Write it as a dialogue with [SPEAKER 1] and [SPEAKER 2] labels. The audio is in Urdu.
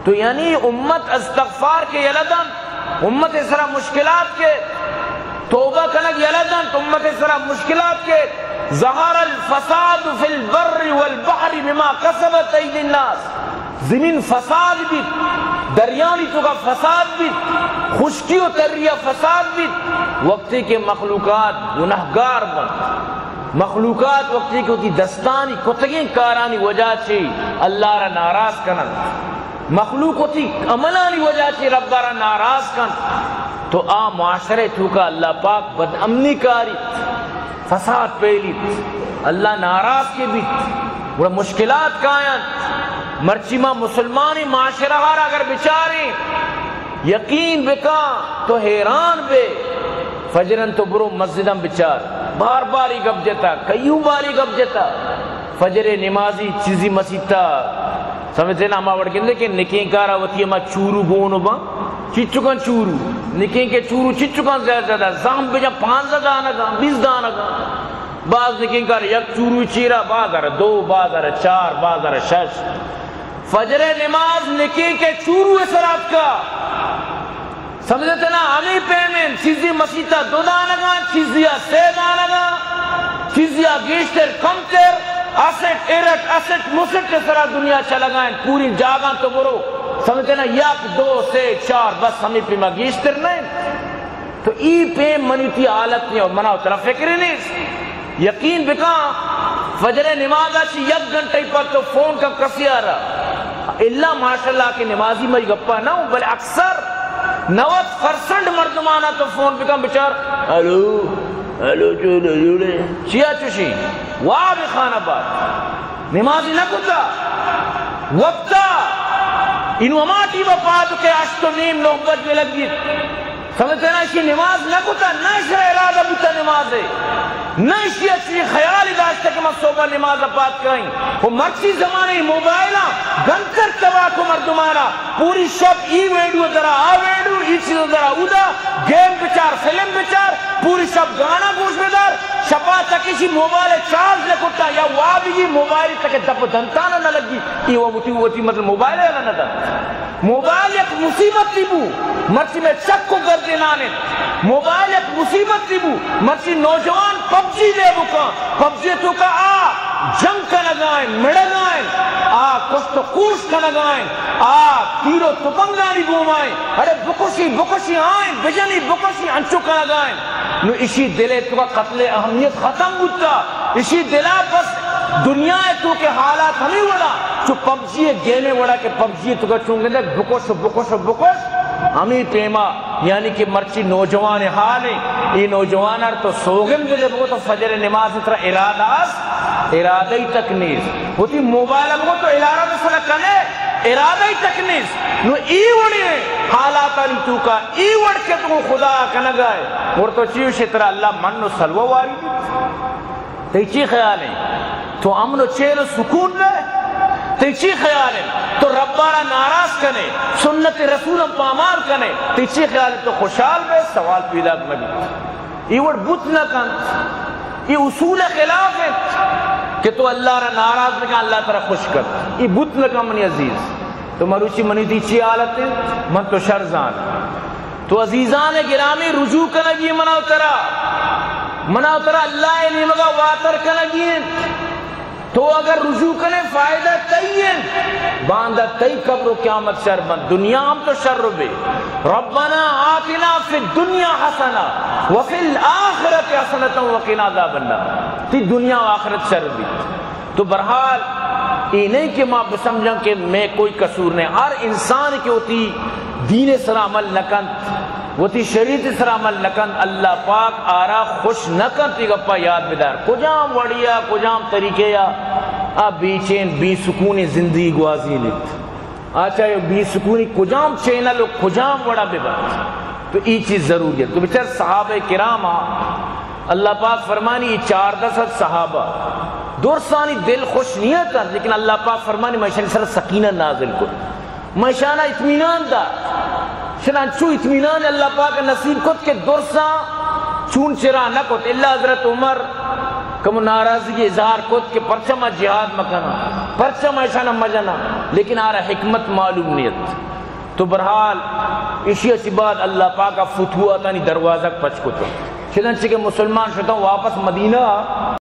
[SPEAKER 1] تو یعنی امت استغفار کے یلدن، امت اسرا مشکلات کے توبہ کنگ یلدن، تو امت اسرا مشکلات کے ظہر الفساد فی البر والبحر بما کسبت ایدی الناس، زمین فساد بھی، دریانی تو کا فساد بھی، خشکی و تریہ فساد بھی، وقتی کے مخلوقات گناہگار بن، مخلوقات وقتی کے ہوتی دستانی کتگیں کارانی وجہ چی اللہ را ناراض کنن، مخلوق ہوتی عملانی وجہ چی رب را ناراض کن، تو معاشرے تو کا اللہ پاک بد امنی کاری فساد پیلی، اللہ ناراض کے بھی بڑا مشکلات کائن مرچیمہ مسلمانی معاشرہ اگر بچاری یقین بکا تو حیران بے، فجرن تو برو مسجدم بچار بار باری گب جتا، کئیوں باری گب جتا، فجر نمازی چیزی مسیطا سمجھتے نا ہما وڑکن دے کہ نکیں کارا وطی ہما چورو گونو با چچکن چورو، نکیں کے چورو چچکن زیادہ زام بجا 15 دانا گا 20 دانا گا، بعض نکیں کار یک چورو چیرا، بعض آرہ 2، بعض آرہ 4، بعض آرہ 6۔ فجر نماز نکیں کے چورو اسرات کا سمجھتے نا ہمیں پیمن چیزی مسیطا 2 دانا گا، چیزیا 3 دانا گا، چیزیا گیشتر کمتر، اسٹ ایرٹ اسٹ مسٹ کے سرا دنیا چلا گائیں پوری جاگاں تو برو سمجھتے نا 1، 2 سے 4 بس ہمیں پہ مگیشتر نہیں، تو ای پہ منیتی حالت نہیں، اور مناو طرف فکری نہیں، یقین بکا فجر نماز آچی 1 گھنٹے پر تو فون کا کسی آ رہا، اللہ ماشاءاللہ کی نمازی میں گپا نہ ہوں، بلے اکثر 90% مردمانہ تو فون بکا بچار ہلو ہلو جوڑے چیا چوشی واہ بھی خانہ بات نمازی نہ کتا وقتا انو اماتی با پادو کے 8:30 میں لگ گئی، سمجھتے نا اسی نماز نہ کتا، نہ اسے ارادہ بتا نماز ہے، نہ اسی اچھی خیالی داشتا کہ میں صوبہ نماز پات کرائیں، وہ مرچی زمانے موبائلہ گنکر تباہ کو مردمانا پوری شب ای ویڈیو درہ آ ویڈیو ای چیزوں درہ اودا گیم بچار فلم بچار پوری شب گانا گوش بدار شپا تکیشی موبائل چارج نہ کتا یا وابی جی موبائل تک دپ دھنتانا نہ لگی ای وہ مطلب موبائل ہے نہ دا موبائل ایک مصیبت تیبو مرچی میں چک کو گردنانے، موبائل ایک مصیبت تیبو مرچی نوجوان پب جی دے بکا، پب جی تو کا جنگ کا لگائیں مڑگائیں کشت و کوش کا لگائیں تیرو تپنگانی بومائیں، ارے بکشی آئیں بجنی بکشی انچو کا لگائیں، نو اسی دلے تو کا قتل اہمیت ختم ہوتا، اسی دلہ بس دنیا ہے تو کے حالات ہمیں وڑا جو پب جی گینے وڑا کہ پب جی تو کا چونگے دے بکش ہمیں پیما یعنی کہ مرچی نوجوان حال ہیں، یہ نوجوان تو سوگم دے بگو تو فجر نماز اترا ارادہی تکنیز ہوتی موبائل بگو تو ارادہ سلا کنے ارادہی تکنیز نو ای وڑی حالاتا نہیں تو کا ای وڑ کے تو خدا کنگائے اور تو چیو شترہ اللہ من و سلوہ واری تی چی خیال ہے تو امن و چین و سکون لے تی چی خیال ہے تو ربارہ ناراض کنے سنت رسولم پامال کنے تی چی خیال ہے تو خوشحال بے سوال پیدا کرنے یہ وڑ بت نہ کن یہ اصول خلاف ہے کہ تو اللہ را ناراض بکن اللہ ترہ خوش کر یہ بت نہ کن منی عزیز تو مروچی منی تی چی حالت ہے من تو شرزان تو عزیزان گرامی رجوع کنگی مناو ترہ اللہ علی مگا واتر کنگی تو اگر رجوع کرنے فائدہ تیین باندہ تی قبر و قیامت شر بند دنیا ہم تو شر بے ربنا آتنا فی الدنیا حسنا وفی الآخرت حسنتا وقنا عذاب النار تی دنیا و آخرت شر بھی تو برحال یہ نہیں کہ ماں بسمجھیں کہ میں کوئی قصور نہیں، ہر انسان کی ہوتی دین سر عمل نکن وہ تی شریعت سر عمل نکن اللہ پاک آرا خوش نکن تی گپا یاد بدار کجام وڑیا کجام طریقے یا بی چین بی سکونی زندگی گوازی لیت آچھا یہ بی سکونی کجام چینل و کجام وڑا بے بات تو یہ چیز ضروری ہے تو بچر صحابہ کرام اللہ پاک فرمانی یہ 14 صحابہ دورسانی دل خوش نہیں تھا لیکن اللہ پاک فرمانی میں سر سکینہ نازل کو میں شانہ اطمینان دا چنانچو اطمینان اللہ پاک نصیب کت کہ درسا چون چرا نہ کت اللہ حضرت عمر کم ناراضی اظہار کت کہ پرچمہ جہاد مکنا پرچمہ ایشانہ مجنا لیکن آرہ حکمت معلوم نیت تو برحال اسی اسی بعد اللہ پاک فتوہ تانی دروازہ پچ کو تو چنانچہ کہ مسلمان شدہ واپس مدینہ